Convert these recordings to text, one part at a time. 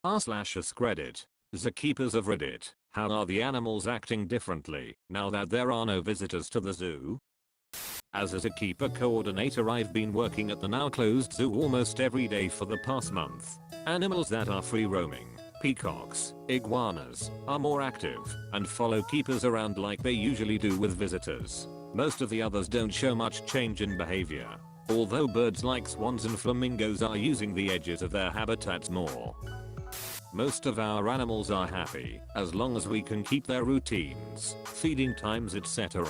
r/AskReddit. Zookeepers of Reddit. How are the animals acting differently now that there are no visitors to the zoo? As a zookeeper coordinator, I've been working at the now closed zoo almost every day for the past month. Animals that are free roaming, peacocks, iguanas, are more active and follow keepers around like they usually do with visitors. Most of the others don't show much change in behavior, although birds like swans and flamingos are using the edges of their habitats more. Most of our animals are happy as long as we can keep their routines, feeding times, etc.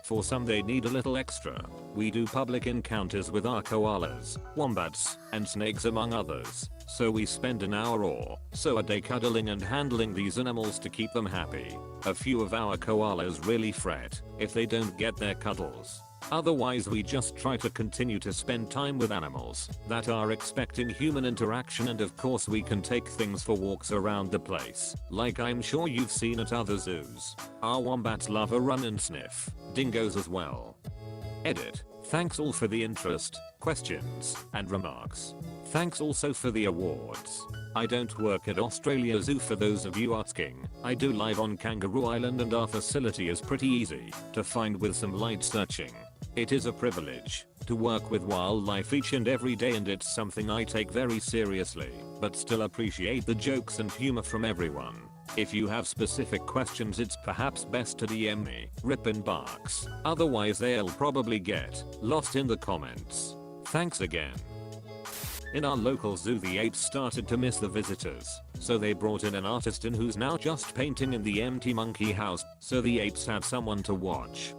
For some they need a little extra. We do public encounters with our koalas, wombats, and snakes among others, so we spend an hour or so a day cuddling and handling these animals to keep them happy. A few of our koalas really fret if they don't get their cuddles. Otherwise we just try to continue to spend time with animals that are expecting human interaction, and of course we can take things for walks around the place, like I'm sure you've seen at other zoos. Our wombats love a run and sniff, dingoes as well. Edit. Thanks all for the interest, questions, and remarks. Thanks also for the awards. I don't work at Australia Zoo for those of you asking. I do live on Kangaroo Island and our facility is pretty easy to find with some light searching. It is a privilege to work with wildlife each and every day, and it's something I take very seriously, but still appreciate the jokes and humor from everyone. If you have specific questions, it's perhaps best to DM me, Rip and Barks, otherwise they'll probably get lost in the comments. Thanks again. In our local zoo the apes started to miss the visitors, so they brought in an artist in who's now just painting in the empty monkey house, so the apes have someone to watch.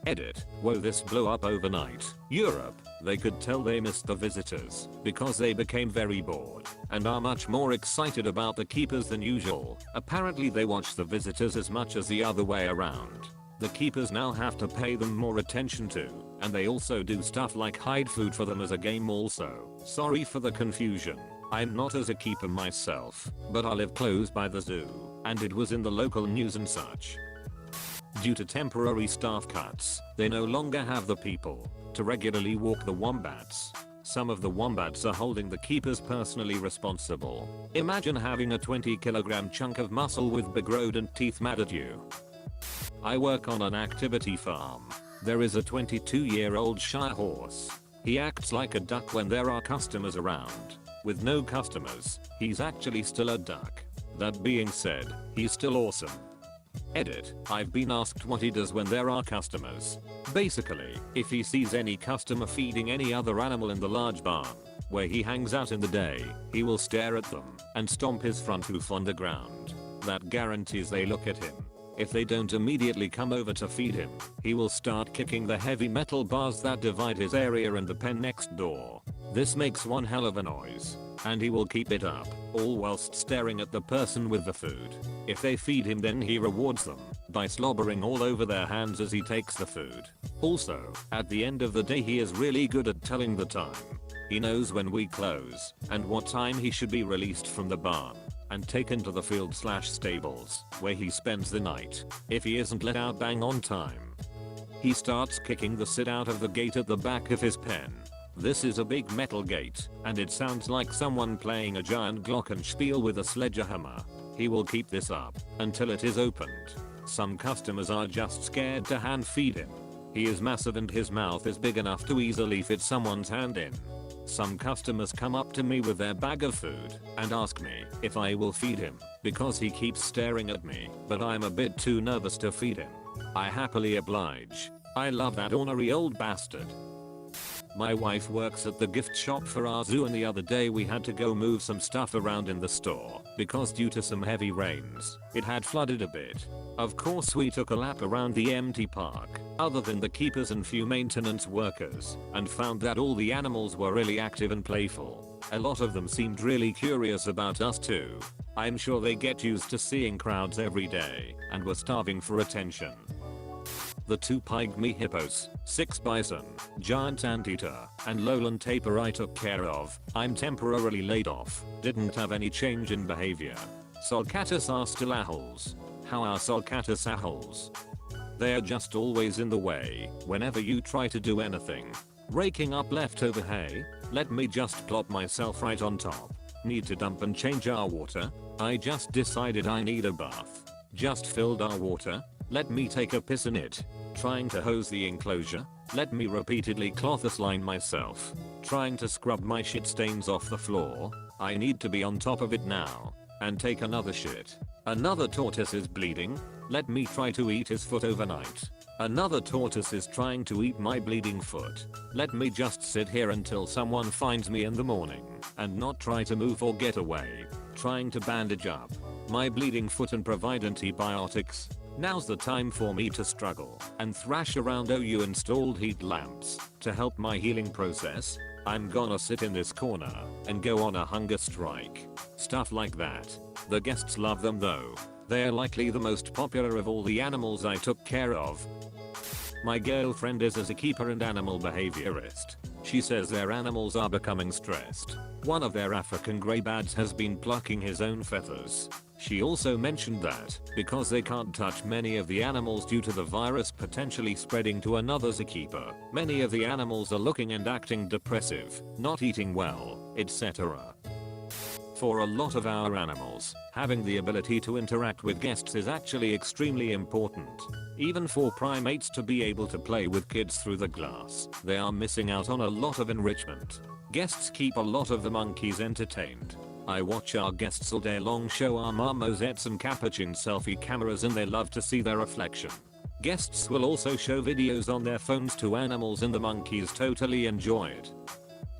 Edit. Whoa, this blew up overnight. Europe. They could tell they missed the visitors because they became very bored and are much more excited about the keepers than usual. Apparently they watch the visitors as much as the other way around. The keepers now have to pay them more attention too, and they also do stuff like hide food for them as a game also. Sorry for the confusion. I'm not as a keeper myself, but I live close by the zoo, and it was in the local news and such. Due to temporary staff cuts, they no longer have the people to regularly walk the wombats. Some of the wombats are holding the keepers personally responsible. Imagine having a 20-kilogram chunk of muscle with big rodent teeth mad at you. I work on an activity farm. There is a 22-year-old Shire horse. He acts like a duck when there are customers around. With no customers, he's actually still a duck. That being said, he's still awesome. Edit. I've been asked what he does when there are customers. Basically, if he sees any customer feeding any other animal in the large barn where he hangs out in the day, he will stare at them and stomp his front hoof on the ground. That guarantees they look at him. If they don't immediately come over to feed him, he will start kicking the heavy metal bars that divide his area and the pen next door. This makes one hell of a noise, and he will keep it up, all whilst staring at the person with the food. If they feed him, then he rewards them by slobbering all over their hands as he takes the food. Also, at the end of the day he is really good at telling the time. He knows when we close and what time he should be released from the barn and taken to the field/stables, where he spends the night. If he isn't let out bang on time, he starts kicking the sit out of the gate at the back of his pen. This is a big metal gate, and it sounds like someone playing a giant glockenspiel with a sledgehammer. He will keep this up until it is opened. Some customers are just scared to hand feed him. He is massive and his mouth is big enough to easily fit someone's hand in. Some customers come up to me with their bag of food and ask me if I will feed him because he keeps staring at me, but I'm a bit too nervous to feed him. I happily oblige. I love that ornery old bastard. My wife works at the gift shop for our zoo, and the other day we had to go move some stuff around in the store because due to some heavy rains, it had flooded a bit. Of course we took a lap around the empty park, other than the keepers and few maintenance workers, and found that all the animals were really active and playful. A lot of them seemed really curious about us too. I'm sure they get used to seeing crowds every day and were starving for attention. The 2 pygmy hippos, 6 bison, giant anteater, and lowland tapir I took care of. I'm temporarily laid off, didn't have any change in behavior. Sulcatus are still assholes. How are sulcatus assholes? They're just always in the way whenever you try to do anything. Raking up leftover hay? Let me just plop myself right on top. Need to dump and change our water? I just decided I need a bath. Just filled our water? Let me take a piss in it. Trying to hose the enclosure? Let me repeatedly cloth line myself. Trying to scrub my shit stains off the floor? I need to be on top of it now. And take another shit. Another tortoise is bleeding? Let me try to eat his foot overnight. Another tortoise is trying to eat my bleeding foot. Let me just sit here until someone finds me in the morning and not try to move or get away. Trying to bandage up my bleeding foot and provide antibiotics. Now's the time for me to struggle and thrash around. Oh, you installed heat lamps to help my healing process? I'm gonna sit in this corner and go on a hunger strike. Stuff like that. The guests love them though. They're likely the most popular of all the animals I took care of. My girlfriend is a zookeeper and animal behaviorist. She says their animals are becoming stressed. One of their African greybads has been plucking his own feathers. She also mentioned that, because they can't touch many of the animals due to the virus potentially spreading to another zookeeper, many of the animals are looking and acting depressive, not eating well, etc. For a lot of our animals, having the ability to interact with guests is actually extremely important. Even for primates to be able to play with kids through the glass, they are missing out on a lot of enrichment. Guests keep a lot of the monkeys entertained. I watch our guests all day long show our marmosets and capuchin selfie cameras and they love to see their reflection. Guests will also show videos on their phones to animals and the monkeys totally enjoy it.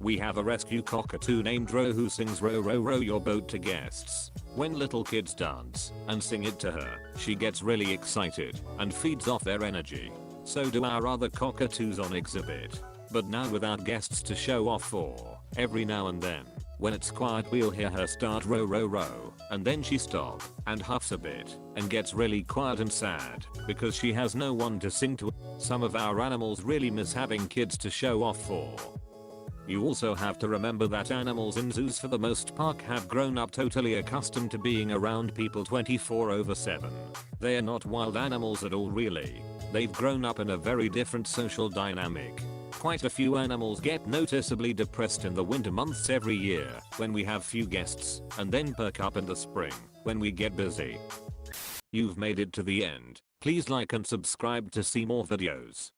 We have a rescue cockatoo named Ro who sings row row row your boat to guests. When little kids dance and sing it to her, she gets really excited and feeds off their energy. So do our other cockatoos on exhibit. But now without guests to show off for, every now and then, when it's quiet we'll hear her start row row row, and then she stop and huffs a bit and gets really quiet and sad because she has no one to sing to. Some of our animals really miss having kids to show off for. You also have to remember that animals in zoos for the most part have grown up totally accustomed to being around people 24/7. They are not wild animals at all really. They've grown up in a very different social dynamic. Quite a few animals get noticeably depressed in the winter months every year when we have few guests, and then perk up in the spring when we get busy. You've made it to the end. Please like and subscribe to see more videos.